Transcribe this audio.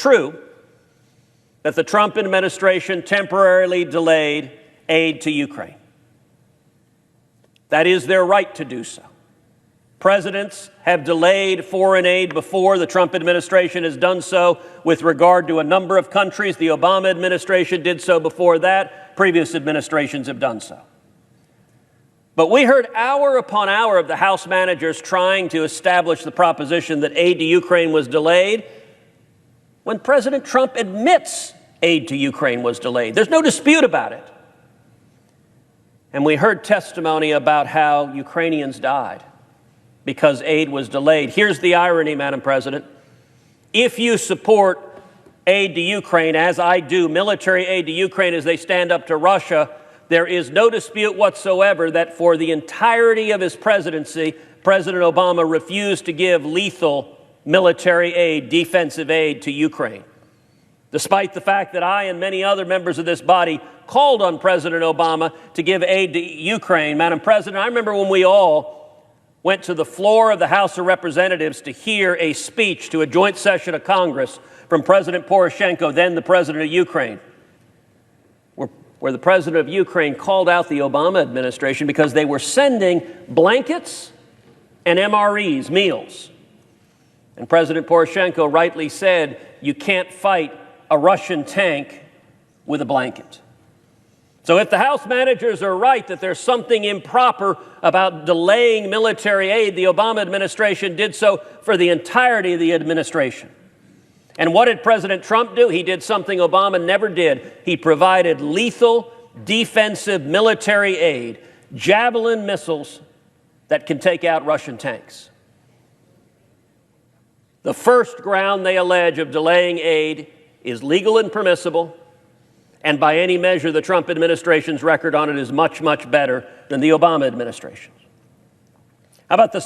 true that the Trump administration temporarily delayed aid to Ukraine. That is their right to do so. Presidents have delayed foreign aid before. The Trump administration has done so with regard to a number of countries. The Obama administration did so before that. Previous administrations have done so. But we heard hour upon hour of the House managers trying to establish the proposition that aid to Ukraine was delayed when President Trump admits aid to Ukraine was delayed. There's no dispute about it. And we heard testimony about how Ukrainians died because aid was delayed. Here's the irony, Madam President. If you support aid to Ukraine, as I do, military aid to Ukraine as they stand up to Russia, there is no dispute whatsoever that for the entirety of his presidency, President Obama refused to give lethal military aid, defensive aid to Ukraine. Despite the fact that I and many other members of this body called on President Obama to give aid to Ukraine. Madam President, I remember when we all went to the floor of the House of Representatives to hear a speech to a joint session of Congress from President Poroshenko, then the president of Ukraine, where the president of Ukraine called out the Obama administration because they were sending blankets and MREs, meals. And President Poroshenko rightly said, you can't fight a Russian tank with a blanket. So if the House managers are right that there's something improper about delaying military aid, the Obama administration did so for the entirety of the administration. And what did President Trump do? He did something Obama never did. He provided lethal, defensive military aid, Javelin missiles that can take out Russian tanks. The first ground they allege of delaying aid is legal and permissible, and by any measure, the Trump administration's record on it is much, much better than the Obama administration's. How about the